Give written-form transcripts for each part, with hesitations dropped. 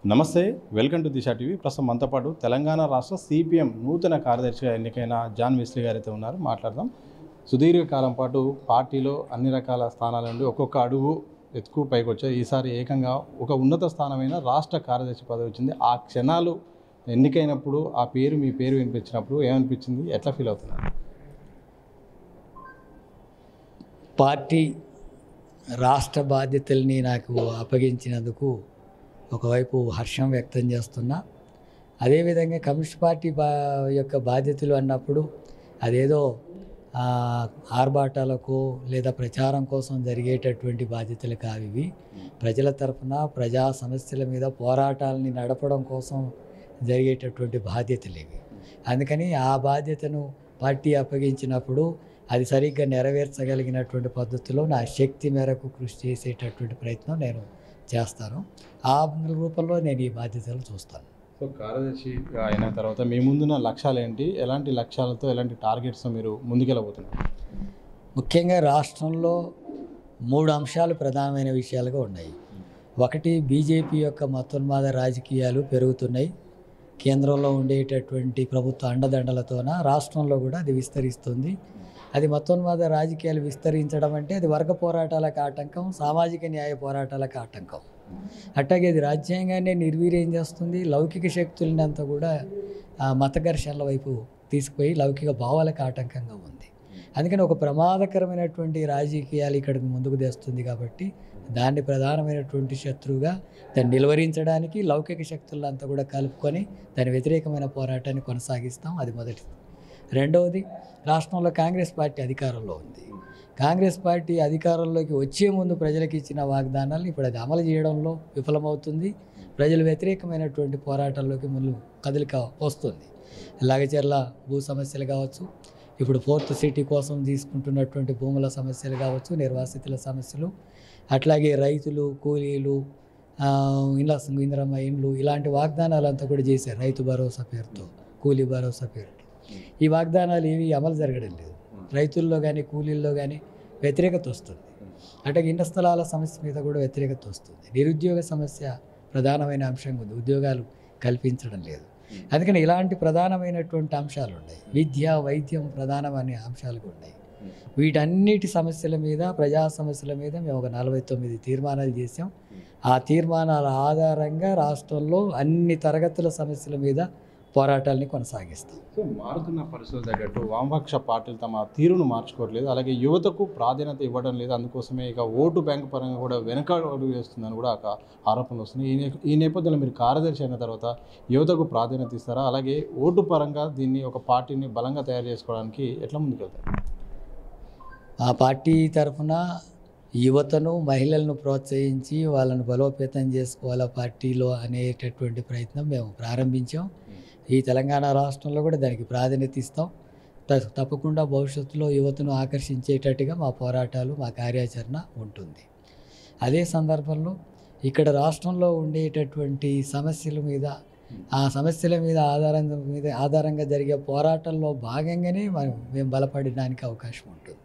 నమస్తే, welcome to Disha TV. ప్రస్తుతం మనతో పాటు తెలంగాణ రాష్ట్ర సిపిఎం నూతన కార్యదర్శిగా ఎన్నికైన జాన్ వెస్లీ గారు అయితే ఉన్నారు. మాట్లాడదాం. సుదీర్ఘకాలం పాటు పార్టీలో అన్ని రకాల స్థానాల నుండి ఒక్కొక్క అడుగు ఎత్తుకు పైకి వచ్చాయి. ఈసారి ఏకంగా ఒక ఉన్నత స్థానమైన రాష్ట్ర కార్యదర్శి పదవి వచ్చింది. ఆ క్షణాలు ఎన్నికైనప్పుడు ఆ పేరు మీ పేరు వినిపించినప్పుడు ఏమనిపించింది? ఎట్లా ఫీల్ అవుతున్నారు? పార్టీ రాష్ట్ర బాధ్యతల్ని నాకు అప్పగించినందుకు ఒకవైపు హర్షం వ్యక్తం చేస్తున్నా. అదేవిధంగా కమ్యూనిస్ట్ పార్టీ యొక్క బాధ్యతలు అన్నప్పుడు అదేదో ఆర్భాటాలకు లేదా ప్రచారం కోసం జరిగేటటువంటి బాధ్యతలు కావు. ఇవి ప్రజల తరఫున ప్రజా సమస్యల మీద పోరాటాలని నడపడం కోసం జరిగేటటువంటి బాధ్యతలు ఇవి. అందుకని ఆ బాధ్యతను పార్టీ అప్పగించినప్పుడు అది సరిగ్గా నెరవేర్చగలిగినటువంటి పద్ధతిలో నా శక్తి మేరకు కృషి చేసేటటువంటి ప్రయత్నం నేను చేస్తాను. ఆ రూపంలో నేను ఈ బాధ్యతలు చూస్తాను. సో కార్యదర్శి అయిన తర్వాత మీ ముందున్న లక్ష్యాలు ఏంటి? ఎలాంటి లక్ష్యాలతో, ఎలాంటి టార్గెట్స్ మీరు ముందుకెళ్ళబోతున్నారు? ముఖ్యంగా రాష్ట్రంలో 3 అంశాలు ప్రధానమైన విషయాలుగా ఉన్నాయి. ఒకటి, బీజేపీ యొక్క మతోన్మాద రాజకీయాలు పెరుగుతున్నాయి. కేంద్రంలో ఉండేటటువంటి ప్రభుత్వ అండదండలతోన రాష్ట్రంలో కూడా అది విస్తరిస్తుంది. అది మతోన్మాద రాజకీయాలు విస్తరించడం అంటే అది వర్గ పోరాటాలకు ఆటంకం, సామాజిక న్యాయ పోరాటాలకు ఆటంకం. అట్లాగే అది రాజ్యాంగాన్ని నిర్వీర్యం చేస్తుంది. లౌకిక శక్తులని అంతా కూడా మత ఘర్షణల వైపు తీసుకుపోయి లౌకిక భావాలకు ఆటంకంగా ఉంది. అందుకని ఒక ప్రమాదకరమైనటువంటి రాజకీయాలు ఇక్కడికి ముందుకు తెస్తుంది. కాబట్టి దాన్ని ప్రధానమైనటువంటి శత్రువుగా దాన్ని నిలువరించడానికి లౌకిక శక్తులంతా కూడా కలుపుకొని దాని వ్యతిరేకమైన పోరాటాన్ని కొనసాగిస్తాం. అది మొదటిది. రెండవది, రాష్ట్రంలో కాంగ్రెస్ పార్టీ అధికారంలో ఉంది. కాంగ్రెస్ పార్టీ అధికారంలోకి వచ్చే ముందు ప్రజలకు ఇచ్చిన వాగ్దానాలను ఇప్పుడు అది అమలు చేయడంలో విఫలమవుతుంది. ప్రజలు వ్యతిరేకమైనటువంటి పోరాటాల్లోకి ముందు కదలిక వస్తుంది. లగచర్ల భూ సమస్యలు కావచ్చు, ఇప్పుడు 4th సిటీ కోసం తీసుకుంటున్నటువంటి భూముల సమస్యలు కావచ్చు, నిర్వాసితుల సమస్యలు, అట్లాగే రైతులు, కూలీలు, ఇందిరమ్మ ఇండ్లు, ఇలాంటి వాగ్దానాలంతా కూడా చేశారు. రైతు భరోసా పేరుతో, కూలీ భరోసా పేరుతో ఈ వాగ్దానాలు ఏవి అమలు జరగడం లేదు. రైతుల్లో కానీ కూలీల్లో కానీ వ్యతిరేకత వస్తుంది. అట్లాగే ఇండ్ల స్థలాల సమస్య మీద కూడా వ్యతిరేకత వస్తుంది. నిరుద్యోగ సమస్య ప్రధానమైన అంశంగా ఉంది. ఉద్యోగాలు కల్పించడం లేదు. అందుకని ఇలాంటి ప్రధానమైనటువంటి అంశాలు ఉన్నాయి. విద్య, వైద్యం ప్రధానమైన అంశాలు ఉన్నాయి. వీటన్నిటి సమస్యల మీద, ప్రజా సమస్యల మీద మేము ఒక 49 తీర్మానాలు చేసాం. ఆ తీర్మానాల ఆధారంగా రాష్ట్రంలో అన్ని తరగతుల సమస్యల మీద పోరాటాలని కొనసాగిస్తాం. సో మారుతున్న పరిస్థితులు తగ్గట్టు వామపక్ష పార్టీలు తమ తీరును మార్చుకోవట్లేదు. అలాగే యువతకు ప్రాధాన్యత ఇవ్వడం లేదు. అందుకోసమే ఇక ఓటు బ్యాంకు పరంగా కూడా వెనకడుగు వేస్తుందని కూడా ఒక ఆరోపణలు వస్తున్నాయి. ఈ నేపథ్యంలో మీరు కార్యదర్శి అయిన తర్వాత యువతకు ప్రాధాన్యత ఇస్తారా? అలాగే ఓటు పరంగా దీన్ని ఒక పార్టీని బలంగా తయారు చేసుకోవడానికి ఎట్లా ముందుకెళ్తారు? ఆ పార్టీ తరఫున యువతను, మహిళలను ప్రోత్సహించి వాళ్ళను బలోపేతం చేసుకోవాలా పార్టీలో అనేటటువంటి ప్రయత్నం మేము ప్రారంభించాం. ఈ తెలంగాణ రాష్ట్రంలో కూడా దానికి ప్రాధాన్యత ఇస్తాం. తప్పకుండా భవిష్యత్తులో యువతను ఆకర్షించేటట్టుగా మా పోరాటాలు, మా కార్యాచరణ ఉంటుంది. అదే సందర్భంలో ఇక్కడ రాష్ట్రంలో ఉండేటటువంటి సమస్యల మీద, ఆ సమస్యల మీద ఆధారంగా జరిగే పోరాటంలో భాగంగానే మేము బలపడడానికి అవకాశం ఉంటుంది.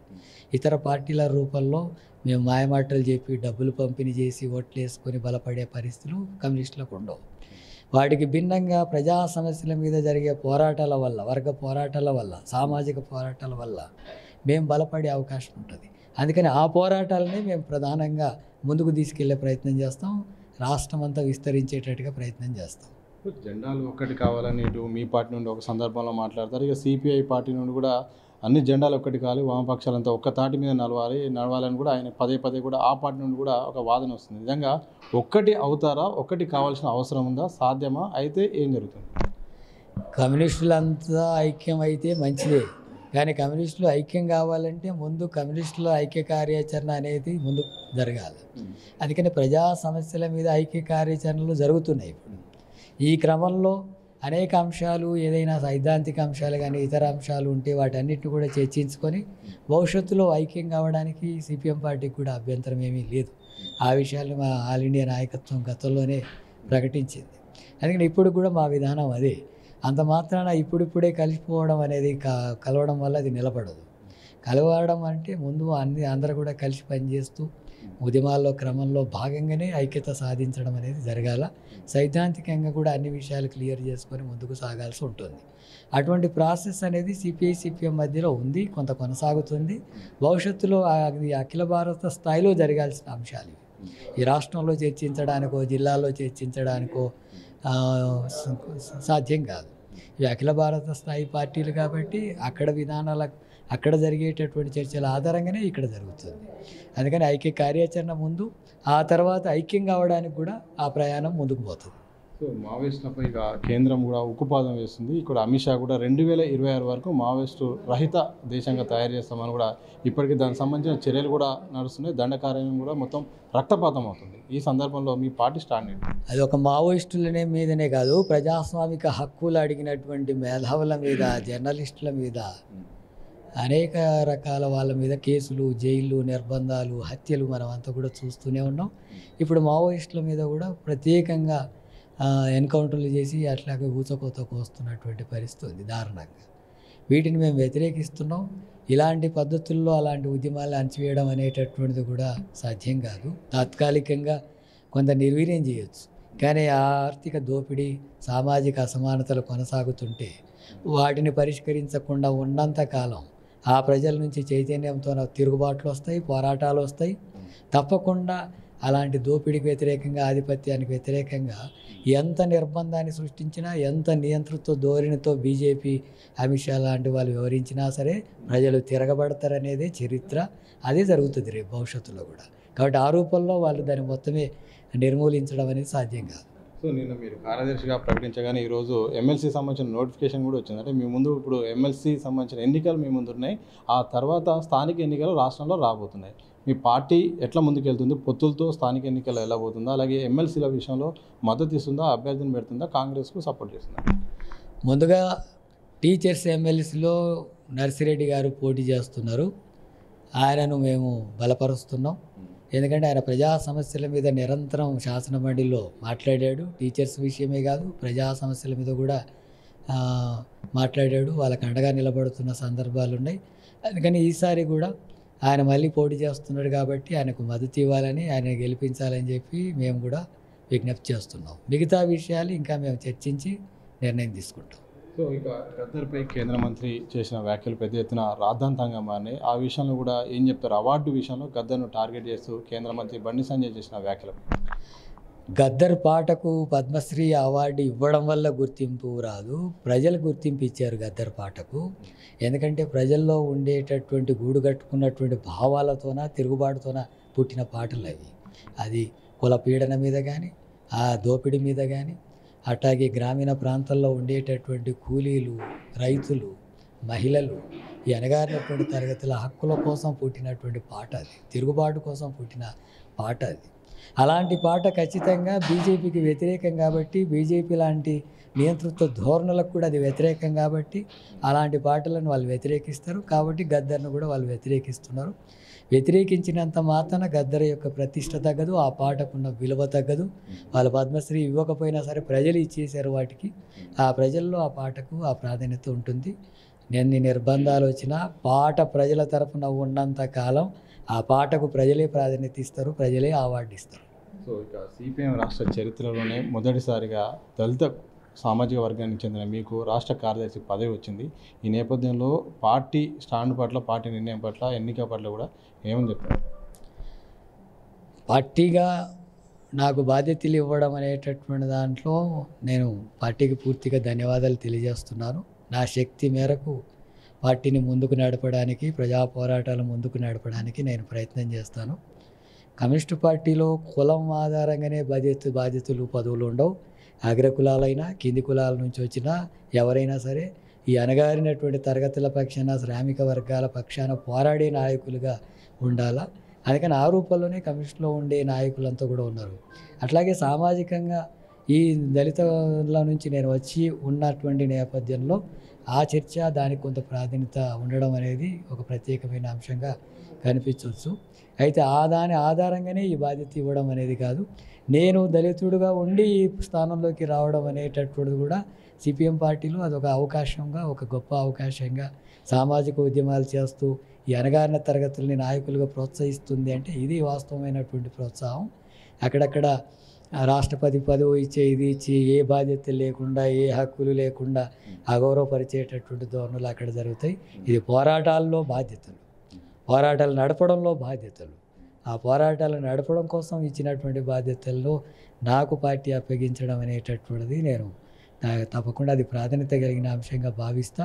ఇతర పార్టీల రూపంలో మేము మాయమాటలు చెప్పి డబ్బులు పంపిణీ చేసి ఓట్లు వేసుకొని బలపడే పరిస్థితులు కమ్యూనిస్టులకు ఉండవు. వాటికి భిన్నంగా ప్రజా సమస్యల మీద జరిగే పోరాటాల వల్ల, వర్గ పోరాటాల వల్ల, సామాజిక పోరాటాల వల్ల మేము బలపడే అవకాశం ఉంటుంది. అందుకని ఆ పోరాటాలని మేము ప్రధానంగా ముందుకు తీసుకెళ్లే ప్రయత్నం చేస్తాం. రాష్ట్రం అంతా విస్తరించేటట్టుగా ప్రయత్నం చేస్తాం. జెండాలు ఒక్కటి కావాలని ఇటు మీ పార్టీ నుండి ఒక సందర్భంలో మాట్లాడతారు. ఇక సిపిఐ పార్టీ నుండి కూడా అన్ని జెండాలు ఒక్కటి కావాలి, వామపక్షాలంతా ఒక్క తాటి మీద నడవాలని కూడా ఆయన పదే కూడా ఆ పార్టీ నుండి కూడా ఒక వాదన వస్తుంది. నిజంగా ఒక్కటి అవుతారా? ఒక్కటి కావాల్సిన అవసరం ఉందా? సాధ్యమా? అయితే ఏం జరుగుతుంది? కమ్యూనిస్టులంతా ఐక్యం అయితే మంచిదే. కానీ కమ్యూనిస్టులు ఐక్యం కావాలంటే ముందు కమ్యూనిస్టుల ఐక్య కార్యాచరణ అనేది ముందు జరగాలి. అందుకని ప్రజా సమస్యల మీద ఐక్య కార్యాచరణలు జరుగుతున్నాయి. ఇప్పుడు ఈ క్రమంలో అనేక అంశాలు, ఏదైనా సైద్ధాంతిక అంశాలు కానీ ఇతర అంశాలు ఉంటే వాటన్నిటిని కూడా చర్చించుకొని భవిష్యత్తులో ఐక్యం కావడానికి సిపిఎం పార్టీకి కూడా అభ్యంతరం ఏమీ లేదు. ఆ విషయాలు మా ఆల్ ఇండియా నాయకత్వం గతంలోనే ప్రకటించింది. అందుకని ఇప్పుడు కూడా మా విధానం అదే. అంత మాత్రాన ఇప్పుడిప్పుడే కలిసిపోవడం అనేది కలవడం వల్ల అది నిలబడదు. కలవడం అంటే ముందు అందరూ కూడా కలిసి పనిచేస్తూ ఉద్యమాల్లో క్రమంలో భాగంగానే ఐక్యత సాధించడం అనేది జరగాల. సైద్ధాంతికంగా కూడా అన్ని విషయాలు క్లియర్ చేసుకొని ముందుకు సాగాల్సి ఉంటుంది. అటువంటి ప్రాసెస్ అనేది సిపిఐ సిపిఎం మధ్యలో ఉంది, కొంత కొనసాగుతుంది. భవిష్యత్తులో అది అఖిల భారత స్థాయిలో జరగాల్సిన అంశాలు ఇవి. ఈ రాష్ట్రంలో చర్చించడానికో జిల్లాలో చర్చించడానికో సాధ్యం కాదు. ఇవి అఖిల భారత స్థాయి పార్టీలు కాబట్టి అక్కడ విధానాల అక్కడ జరిగేటటువంటి చర్చల ఆధారంగానే ఇక్కడ జరుగుతుంది. అందుకని ఐక్య కార్యాచరణ ముందు, ఆ తర్వాత ఐక్యం కావడానికి కూడా ఆ ప్రయాణం ముందుకు పోతుంది. సో మావోయిస్టులపై ఇక కేంద్రం కూడా ఉక్కుపాదం వేస్తుంది. ఇక్కడ అమిత్ షా కూడా 2026 వరకు మావోయిస్టు రహిత దేశంగా తయారు చేస్తామని కూడా ఇప్పటికీ దానికి సంబంధించిన చర్యలు కూడా నడుస్తున్నాయి. దండకార్యం కూడా మొత్తం రక్తపాతం అవుతుంది. ఈ సందర్భంలో మీ పార్టీ స్టాండ్ ఏంటి? అది ఒక మావోయిస్టులనే మీదనే కాదు, ప్రజాస్వామిక హక్కులు అడిగినటువంటి మేధావుల మీద, జర్నలిస్టుల మీద, అనేక రకాల వాళ్ళ మీద కేసులు, జైళ్ళు, నిర్బంధాలు, హత్యలు మనం అంతా కూడా చూస్తూనే ఉన్నాం. ఇప్పుడు మావోయిస్టుల మీద కూడా ప్రత్యేకంగా ఎన్కౌంటర్లు చేసి అట్లాగే ఊచకోత కోస్తున్నటువంటి పరిస్థితి ఉంది దారుణంగా. వీటిని మేము వ్యతిరేకిస్తున్నాం. ఇలాంటి పద్ధతుల్లో అలాంటి ఉద్యమాలు అణచివేయడం అనేటటువంటిది కూడా సాధ్యం కాదు. తాత్కాలికంగా కొంత నిర్వీర్యం చేయొచ్చు, కానీ ఆ ఆర్థిక దోపిడీ, సామాజిక అసమానతలు కొనసాగుతుంటే వాటిని పరిష్కరించకుండా ఉన్నంత కాలం ఆ ప్రజల నుంచి చైతన్యంతో తిరుగుబాట్లు వస్తాయి, పోరాటాలు వస్తాయి. తప్పకుండా అలాంటి దోపిడీకి వ్యతిరేకంగా, ఆధిపత్యానికి వ్యతిరేకంగా ఎంత నిర్బంధాన్ని సృష్టించినా, ఎంత నియంతృత్వ ధోరణితో బీజేపీ, అమిత్ షా లాంటి వాళ్ళు వివరించినా సరే ప్రజలు తిరగబడతారనేదే చరిత్ర. అదే జరుగుతుంది రేపు భవిష్యత్తులో కూడా. కాబట్టి ఆ రూపంలో వాళ్ళు దాన్ని మొత్తమే నిర్మూలించడం అనేది సాధ్యం కాదు. సో నిన్న మీరు కార్యదర్శిగా ప్రకటించగానే ఈరోజు ఎమ్మెల్సీ సంబంధించిన నోటిఫికేషన్ కూడా వచ్చింది. అంటే మీ ముందు ఇప్పుడు ఎమ్మెల్సీ సంబంధించిన ఎన్నికలు మీ ముందు ఉన్నాయి, ఆ తర్వాత స్థానిక ఎన్నికలు రాష్ట్రంలో రాబోతున్నాయి. మీ పార్టీ ఎట్లా ముందుకెళ్తుంది? పొత్తులతో స్థానిక ఎన్నికలు ఎలా పోతుందా? అలాగే ఎమ్మెల్సీల విషయంలో మద్దతు ఇస్తుందా? అభ్యర్థిని పెడుతుందా? కాంగ్రెస్కు సపోర్ట్ చేస్తుందా? ముందుగా టీచర్స్ ఎమ్మెల్సీలో నర్సిరెడ్డి గారు పోటీ చేస్తున్నారు. ఆయనను మేము బలపరుస్తున్నాం. ఎందుకంటే ఆయన ప్రజా సమస్యల మీద నిరంతరం శాసనమండలిలో మాట్లాడాడు. టీచర్స్ విషయమే కాదు, ప్రజా సమస్యల మీద కూడా మాట్లాడాడు. వాళ్ళకి అండగా నిలబడుతున్న సందర్భాలు ఉన్నాయి. అందుకని ఈసారి కూడా ఆయన మళ్ళీ పోటీ చేస్తున్నాడు కాబట్టి ఆయనకు మద్దతు ఇవ్వాలని, ఆయన గెలిపించాలని చెప్పి మేము కూడా విజ్ఞప్తి చేస్తున్నాం. మిగతా విషయాలు ఇంకా మేము చర్చించి నిర్ణయం తీసుకుంటాం. సో ఇక గద్దర్పై కేంద్ర మంత్రి చేసిన వ్యాఖ్యలు పెద్ద ఎత్తున రాద్ధాంతంగా మారినాయి. ఆ విషయంలో కూడా ఏం చెప్తారు? అవార్డు విషయంలో గద్దర్ను టార్గెట్ చేస్తూ కేంద్ర మంత్రి బండి సంజయ్ చేసిన వ్యాఖ్యలు. గద్దర్ పాటకు పద్మశ్రీ అవార్డు ఇవ్వడం వల్ల గుర్తింపు రాదు, ప్రజలు గుర్తింపు ఇచ్చారు గద్దర్ పాటకు. ఎందుకంటే ప్రజల్లో ఉండేటటువంటి గూడు కట్టుకున్నటువంటి భావాలతోన, తిరుగుబాటుతోన పుట్టిన పాటలు అవి. అది కుల పీడన మీద కానీ, ఆ దోపిడీ మీద కానీ, అట్లాగే గ్రామీణ ప్రాంతాల్లో ఉండేటటువంటి కూలీలు, రైతులు, మహిళలు, ఈ అణగారినటువంటి తరగతుల హక్కుల కోసం పుట్టినటువంటి పాట అది. తిరుగుబాటు కోసం పుట్టిన పాట అది. అలాంటి పాట ఖచ్చితంగా బీజేపీకి వ్యతిరేకం కాబట్టి, బీజేపీ లాంటి నియంతృత్వ ధోరణులకు కూడా అది వ్యతిరేకం కాబట్టి అలాంటి పాటలను వాళ్ళు వ్యతిరేకిస్తారు. కాబట్టి గద్దర్ను కూడా వాళ్ళు వ్యతిరేకిస్తున్నారు. వ్యతిరేకించినంత మాత్రాన గద్దర్ యొక్క ప్రతిష్ట తగ్గదు, ఆ పాటకున్న విలువ తగ్గదు. వాళ్ళు పద్మశ్రీ ఇవ్వకపోయినా సరే ప్రజలు ఇచ్చేసారు వాటికి. ఆ ప్రజల్లో ఆ పాటకు ఆ ప్రాధాన్యత ఉంటుంది. ఎన్ని నిర్బంధాలు వచ్చినా పాట ప్రజల తరఫున ఉన్నంత కాలం ఆ పాటకు ప్రజలే ప్రాధాన్యత ఇస్తారు, ప్రజలే అవార్డు ఇస్తారు. సో ఇక సిపిఎం రాష్ట్ర చరిత్రలోనే మొదటిసారిగా దళిత సామాజిక వర్గానికి చెందిన మీకు రాష్ట్ర కార్యదర్శి పదవి వచ్చింది. ఈ నేపథ్యంలో పార్టీ స్టాండ్ పట్ల, పార్టీ నిర్ణయం పట్ల, ఎన్నిక పట్ల కూడా ఏమని చెప్తారు? పార్టీగా నాకు బాధ్యతలు ఇవ్వడం అనేటటువంటి దాంట్లో నేను పార్టీకి పూర్తిగా ధన్యవాదాలు తెలియజేస్తున్నాను. నా శక్తి మేరకు పార్టీని ముందుకు నడపడానికి, ప్రజా పోరాటాలు ముందుకు నడపడానికి నేను ప్రయత్నం చేస్తాను. కమ్యూనిస్టు పార్టీలో కులం ఆధారంగానే బాధ్యతలు, పదవులు ఉండవు. అగ్రకులాలైనా, కింది కులాల నుంచి వచ్చినా ఎవరైనా సరే ఈ అణగారినటువంటి తరగతుల పక్షాన, శ్రామిక వర్గాల పక్షాన పోరాడే నాయకులుగా ఉండాలా. అందుకని ఆ రూపంలోనే కమ్యూనిస్టులో ఉండే నాయకులంతా కూడా ఉన్నారు. అట్లాగే సామాజికంగా ఈ దళితుల నుంచి నేను వచ్చి ఉన్నటువంటి నేపథ్యంలో ఆ చర్చ, దానికి కొంత ప్రాధాన్యత ఉండడం అనేది ఒక ప్రత్యేకమైన అంశంగా కనిపించవచ్చు. అయితే దాని ఆధారంగానే ఈ బాధ్యత ఇవ్వడం అనేది కాదు. నేను దళితుడుగా ఉండి ఈ స్థానంలోకి రావడం అనేటటువంటిది కూడా సిపిఎం పార్టీలో అదొక అవకాశంగా, ఒక గొప్ప అవకాశంగా, సామాజిక ఉద్యమాలు చేస్తూ ఈ అణగారిన తరగతుల్ని నాయకులుగా ప్రోత్సహిస్తుంది అంటే ఇది వాస్తవమైనటువంటి ప్రోత్సాహం. అక్కడక్కడ రాష్ట్రపతి పదవి ఇచ్చే ఇది ఇచ్చి ఏ బాధ్యతలు లేకుండా, ఏ హక్కులు లేకుండా అగౌరవపరిచేటటువంటి ధోరణులు అక్కడ జరుగుతాయి. ఇది పోరాటాల్లో బాధ్యతలు, పోరాటాలు నడపడంలో బాధ్యతలు. ఆ పోరాటాలు నడపడం కోసం ఇచ్చినటువంటి బాధ్యతల్లో నాకు పార్టీ అప్పగించడం అనేటటువంటిది నేను తప్పకుండా అది ప్రాధాన్యత కలిగిన అంశంగా భావిస్తా.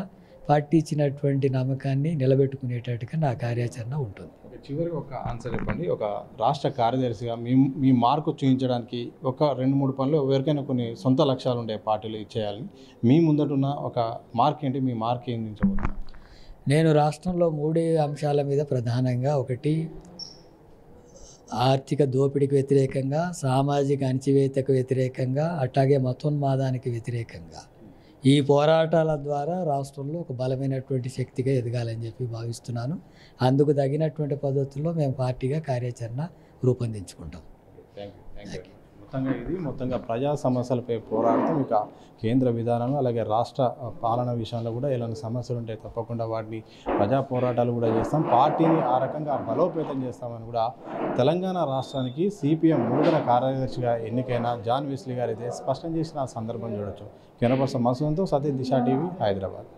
పార్టీ ఇచ్చినటువంటి నమ్మకాన్ని నిలబెట్టుకునేటట్టుగా నా కార్యాచరణ ఉంటుంది. చివరికి ఒక ఆన్సర్ చెప్పండి. ఒక రాష్ట్ర కార్యదర్శిగా మీ మార్కు చూపించడానికి ఒక 2-3 పనులు ఎవరికైనా కొన్ని సొంత లక్ష్యాలు ఉండే పార్టీలు ఇచ్చేయాలని మీ ముందటున్న ఒక మార్క్ ఏంటి? మీ మార్క్ ఏం దించబోతున్నారు? నేను రాష్ట్రంలో 3 అంశాల మీద ప్రధానంగా, ఒకటి ఆర్థిక దోపిడీకి వ్యతిరేకంగా, సామాజిక అణచివేతకు వ్యతిరేకంగా, అట్లాగే మతోన్మాదానికి వ్యతిరేకంగా ఈ పోరాటాల ద్వారా రాష్ట్రంలో ఒక బలమైనటువంటి శక్తిగా ఎదగాలని చెప్పి భావిస్తున్నాను. అందుకు తగినటువంటి పద్ధతుల్లో మేము పార్టీగా కార్యాచరణ రూపొందించుకుంటాం. మొత్తంగా ప్రజా సమస్యలపై పోరాడుతూ ఇక కేంద్ర విధానం అలాగే రాష్ట్ర పాలన విషయంలో కూడా ఇలాంటి సమస్యలు ఉంటాయి. తప్పకుండా వాటిని ప్రజా పోరాటాలు కూడా చేస్తాం. పార్టీని ఆ రకంగా బలోపేతం చేస్తామని కూడా తెలంగాణ రాష్ట్రానికి సిపిఎం నూతన కార్యదర్శిగా ఎన్నికైన జాన్ వెస్లీ గారు అయితే స్పష్టం చేసిన సందర్భం చూడొచ్చు. కెమెరా పర్సన్ మసూద్తో సతీష్, దిశ టీవీ, హైదరాబాద్.